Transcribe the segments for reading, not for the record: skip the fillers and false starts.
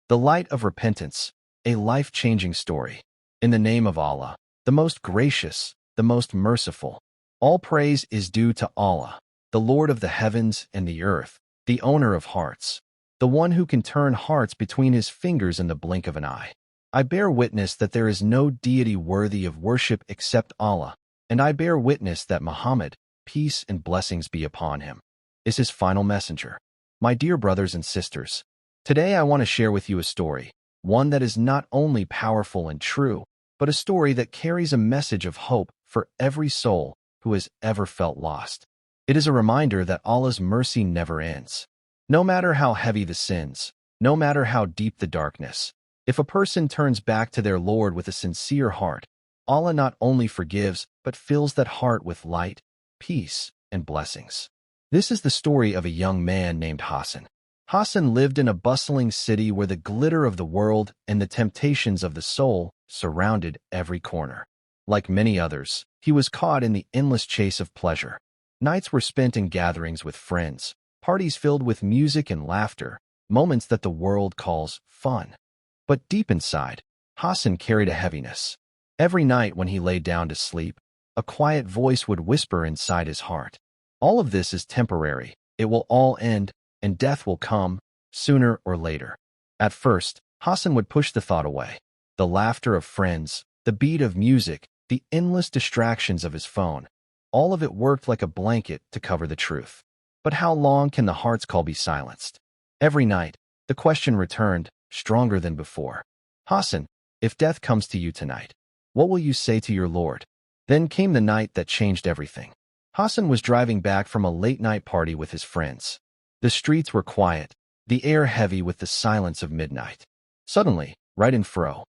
The Light of Repentance, a life-changing story. In the name of Allah, the most gracious, the most merciful. All praise is due to Allah, the Lord of the heavens and the earth, the owner of hearts, the one who can turn hearts between his fingers in the blink of an eye. I bear witness that there is no deity worthy of worship except Allah, and I bear witness that Muhammad, peace and blessings be upon him, is his final messenger. My dear brothers and sisters, today I want to share with you a story, one that is not only powerful and true, but a story that carries a message of hope for every soul who has ever felt lost. It is a reminder that Allah's mercy never ends. No matter how heavy the sins, no matter how deep the darkness, if a person turns back to their Lord with a sincere heart, Allah not only forgives, but fills that heart with light, peace, and blessings. This is the story of a young man named Hassan. Hassan lived in a bustling city where the glitter of the world and the temptations of the soul surrounded every corner. Like many others, he was caught in the endless chase of pleasure. Nights were spent in gatherings with friends, parties filled with music and laughter, moments that the world calls fun. But deep inside, Hassan carried a heaviness. Every night when he lay down to sleep, a quiet voice would whisper inside his heart, "All of this is temporary, it will all end, and death will come, sooner or later." At first, Hassan would push the thought away. The laughter of friends, the beat of music, the endless distractions of his phone, all of it worked like a blanket to cover the truth. But how long can the heart's call be silenced? Every night, the question returned, stronger than before. "Hassan, if death comes to you tonight, what will you say to your Lord?" Then came the night that changed everything. Hassan was driving back from a late-night party with his friends. The streets were quiet, the air heavy with the silence of midnight. Suddenly, right in front,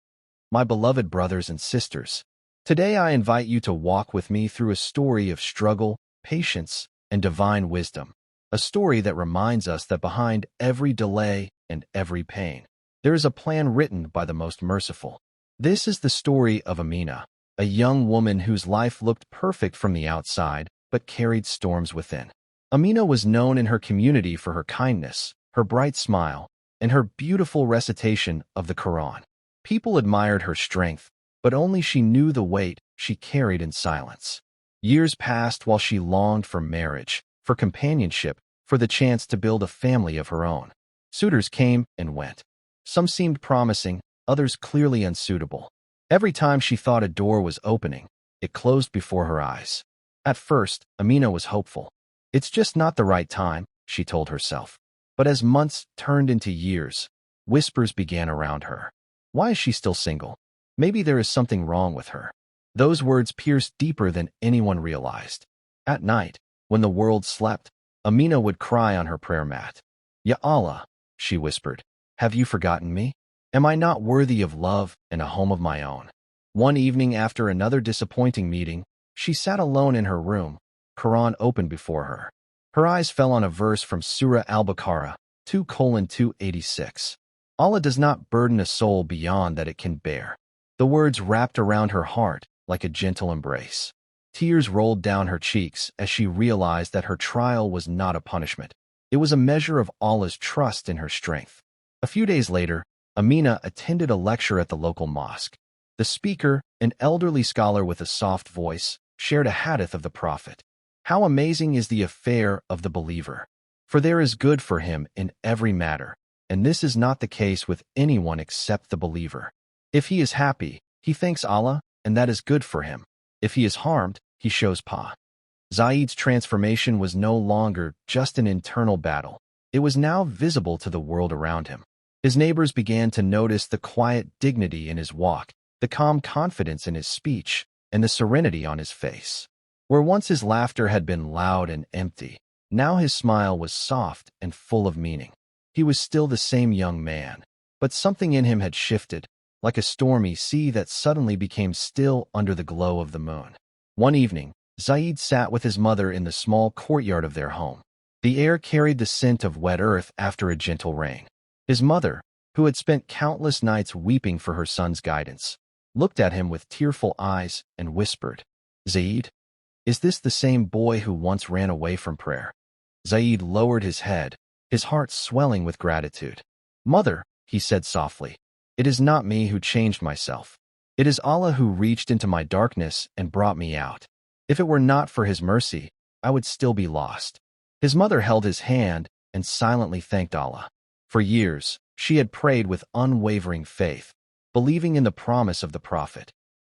my beloved brothers and sisters, today I invite you to walk with me through a story of struggle, patience, and divine wisdom. A story that reminds us that behind every delay and every pain, there is a plan written by the most merciful. This is the story of Amina, a young woman whose life looked perfect from the outside, but carried storms within. Amina was known in her community for her kindness, her bright smile, and her beautiful recitation of the Qur'an. People admired her strength, but only she knew the weight she carried in silence. Years passed while she longed for marriage, for companionship, for the chance to build a family of her own. Suitors came and went. Some seemed promising, others clearly unsuitable. Every time she thought a door was opening, it closed before her eyes. At first, Amina was hopeful. "It's just not the right time," she told herself. But as months turned into years, whispers began around her. "Why is she still single? Maybe there is something wrong with her." Those words pierced deeper than anyone realized. At night, when the world slept, Amina would cry on her prayer mat. "Ya Allah," she whispered, "have you forgotten me? Am I not worthy of love and a home of my own?" One evening after another disappointing meeting, she sat alone in her room, Quran open before her. Her eyes fell on a verse from Surah Al-Baqarah 2:286. Allah does not burden a soul beyond that it can bear. The words wrapped around her heart like a gentle embrace. Tears rolled down her cheeks as she realized that her trial was not a punishment. It was a measure of Allah's trust in her strength. A few days later, Amina attended a lecture at the local mosque. The speaker, an elderly scholar with a soft voice, shared a hadith of the Prophet. "How amazing is the affair of the believer! For there is good for him in every matter, and this is not the case with anyone except the believer. If he is happy, he thanks Allah, and that is good for him. If he is harmed, he shows pa." Zaid's transformation was no longer just an internal battle. It was now visible to the world around him. His neighbors began to notice the quiet dignity in his walk, the calm confidence in his speech, and the serenity on his face. Where once his laughter had been loud and empty, now his smile was soft and full of meaning. He was still the same young man, but something in him had shifted, like a stormy sea that suddenly became still under the glow of the moon. One evening, Zaid sat with his mother in the small courtyard of their home. The air carried the scent of wet earth after a gentle rain. His mother, who had spent countless nights weeping for her son's guidance, looked at him with tearful eyes and whispered, "Zaid, is this the same boy who once ran away from prayer?" Zaid lowered his head, his heart swelling with gratitude. "Mother," he said softly. It is not me who changed myself. It is Allah who reached into my darkness and brought me out. If it were not for his mercy, I would still be lost. His mother held his hand and silently thanked Allah. For years, she had prayed with unwavering faith, believing in the promise of the Prophet.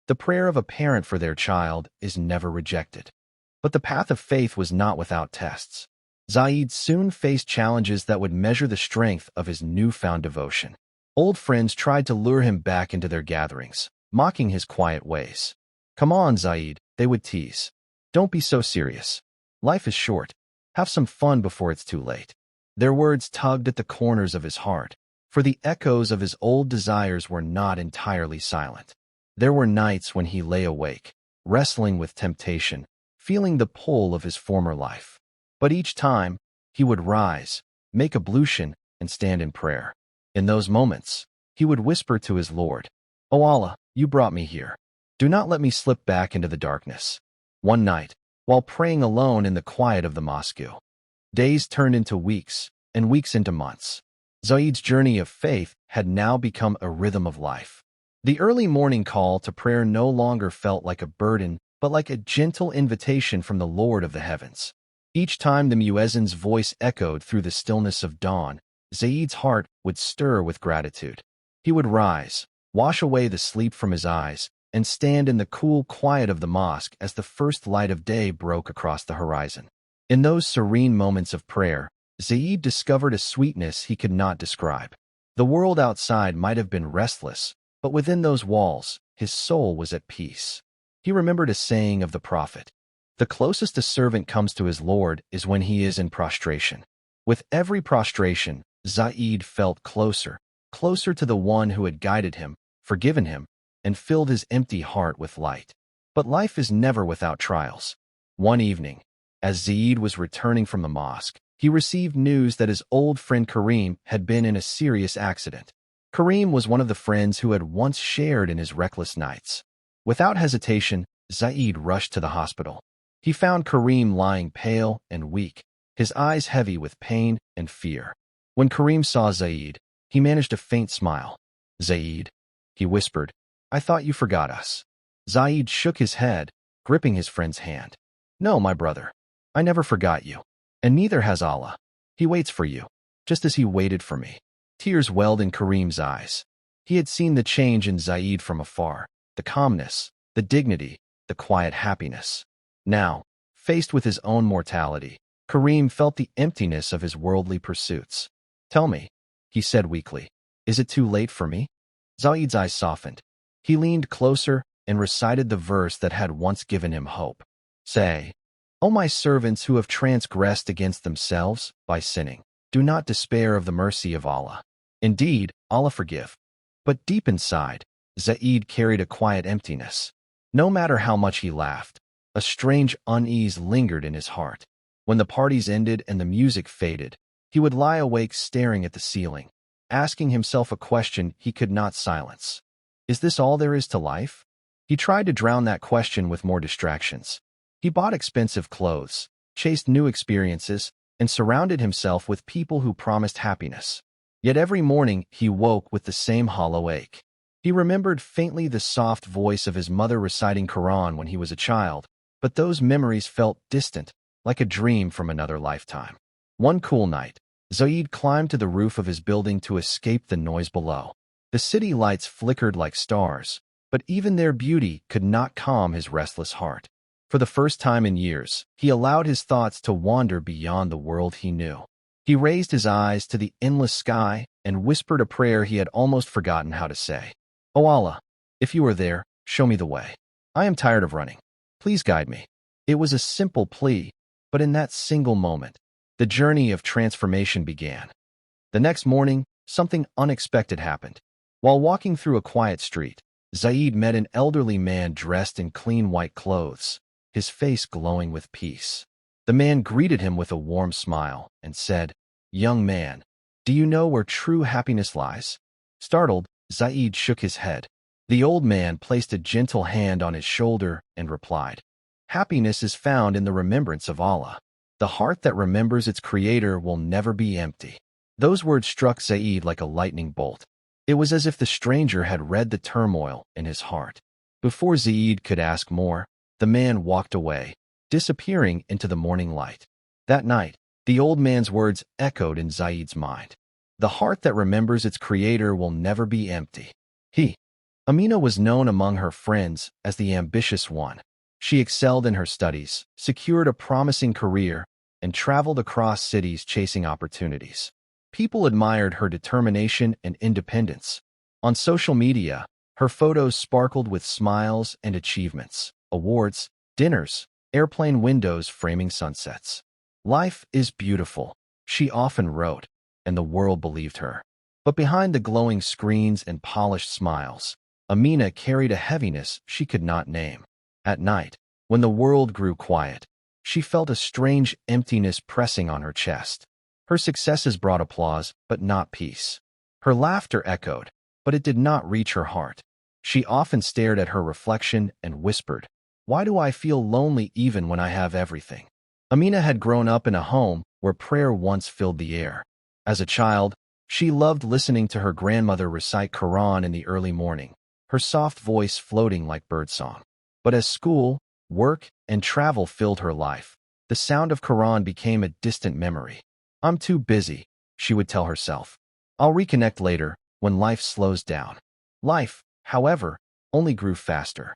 The prayer of a parent for their child is never rejected. But the path of faith was not without tests. Zaid soon faced challenges that would measure the strength of his newfound devotion. Old friends tried to lure him back into their gatherings, mocking his quiet ways. Come on, Zaid, they would tease. Don't be so serious. Life is short. Have some fun before it's too late. Their words tugged at the corners of his heart, for the echoes of his old desires were not entirely silent. There were nights when he lay awake, wrestling with temptation, feeling the pull of his former life. But each time, he would rise, make ablution, and stand in prayer. In those moments, he would whisper to his Lord, "O Allah, you brought me here. Do not let me slip back into the darkness." One night, while praying alone in the quiet of the mosque, days turned into weeks, and weeks into months. Zaid's journey of faith had now become a rhythm of life. The early morning call to prayer no longer felt like a burden, but like a gentle invitation from the Lord of the heavens. Each time the muezzin's voice echoed through the stillness of dawn, Zaid's heart would stir with gratitude. He would rise, wash away the sleep from his eyes, and stand in the cool quiet of the mosque as the first light of day broke across the horizon. In those serene moments of prayer, Zaid discovered a sweetness he could not describe. The world outside might have been restless, but within those walls, his soul was at peace. He remembered a saying of the Prophet, "The closest a servant comes to his Lord is when he is in prostration." With every prostration, Zaid felt closer, closer to the one who had guided him, forgiven him, and filled his empty heart with light. But life is never without trials. One evening, as Zaid was returning from the mosque, he received news that his old friend Karim had been in a serious accident. Karim was one of the friends who had once shared in his reckless nights. Without hesitation, Zaid rushed to the hospital. He found Karim lying pale and weak, his eyes heavy with pain and fear. When Karim saw Zaid, he managed a faint smile. "Zaid," he whispered, "I thought you forgot us." Zaid shook his head, gripping his friend's hand. "No, my brother, I never forgot you. And neither has Allah. He waits for you, just as he waited for me." Tears welled in Karim's eyes. He had seen the change in Zaid from afar, the calmness, the dignity, the quiet happiness. Now, faced with his own mortality, Karim felt the emptiness of his worldly pursuits. "Tell me," he said weakly, "is it too late for me?" Zaid's eyes softened. He leaned closer and recited the verse that had once given him hope. "Say, O my servants who have transgressed against themselves by sinning, do not despair of the mercy of Allah. Indeed, Allah forgive." But deep inside, Zaid carried a quiet emptiness. No matter how much he laughed, a strange unease lingered in his heart. When the parties ended and the music faded, he would lie awake staring at the ceiling, asking himself a question he could not silence. Is this all there is to life? He tried to drown that question with more distractions. He bought expensive clothes, chased new experiences, and surrounded himself with people who promised happiness. Yet every morning he woke with the same hollow ache. He remembered faintly the soft voice of his mother reciting Qur'an when he was a child, but those memories felt distant, like a dream from another lifetime. One cool night, Zaid climbed to the roof of his building to escape the noise below. The city lights flickered like stars, but even their beauty could not calm his restless heart. For the first time in years, he allowed his thoughts to wander beyond the world he knew. He raised his eyes to the endless sky and whispered a prayer he had almost forgotten how to say. "O Allah, if you are there, show me the way. I am tired of running. Please guide me." It was a simple plea, but in that single moment, the journey of transformation began. The next morning, something unexpected happened. While walking through a quiet street, Zaid met an elderly man dressed in clean white clothes, his face glowing with peace. The man greeted him with a warm smile and said, "Young man, do you know where true happiness lies?" Startled, Zaid shook his head. The old man placed a gentle hand on his shoulder and replied, "Happiness is found in the remembrance of Allah. The heart that remembers its Creator will never be empty." Those words struck Zaid like a lightning bolt. It was as if the stranger had read the turmoil in his heart. Before Zaid could ask more, the man walked away, disappearing into the morning light. That night, the old man's words echoed in Zaid's mind. The heart that remembers its creator will never be empty. Amina was known among her friends as the ambitious one. She excelled in her studies, secured a promising career, and traveled across cities chasing opportunities. People admired her determination and independence. On social media, her photos sparkled with smiles and achievements, awards, dinners, airplane windows framing sunsets. "Life is beautiful," she often wrote, and the world believed her. But behind the glowing screens and polished smiles, Amina carried a heaviness she could not name. At night, when the world grew quiet, she felt a strange emptiness pressing on her chest. Her successes brought applause, but not peace. Her laughter echoed, but it did not reach her heart. She often stared at her reflection and whispered, "Why do I feel lonely even when I have everything?" Amina had grown up in a home where prayer once filled the air. As a child, she loved listening to her grandmother recite Qur'an in the early morning, her soft voice floating like birdsong. But as school, work, and travel filled her life, the sound of Qur'an became a distant memory. "I'm too busy," she would tell herself. "I'll reconnect later, when life slows down." Life, however, only grew faster.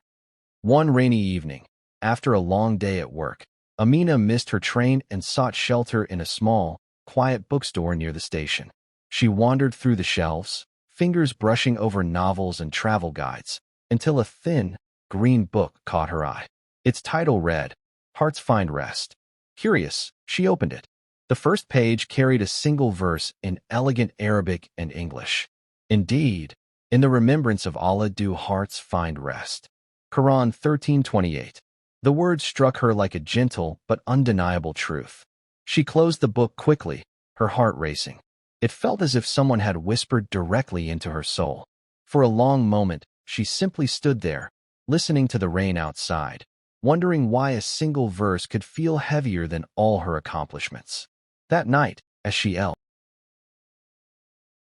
One rainy evening, after a long day at work, Amina missed her train and sought shelter in a small, quiet bookstore near the station. She wandered through the shelves, fingers brushing over novels and travel guides, until a thin, green book caught her eye. Its title read, "Hearts Find Rest." Curious, she opened it. The first page carried a single verse in elegant Arabic and English. "Indeed, in the remembrance of Allah do hearts find rest." Quran 13:28. The words struck her like a gentle but undeniable truth. She closed the book quickly, her heart racing. It felt as if someone had whispered directly into her soul. For a long moment, she simply stood there, listening to the rain outside, wondering why a single verse could feel heavier than all her accomplishments. That night, as she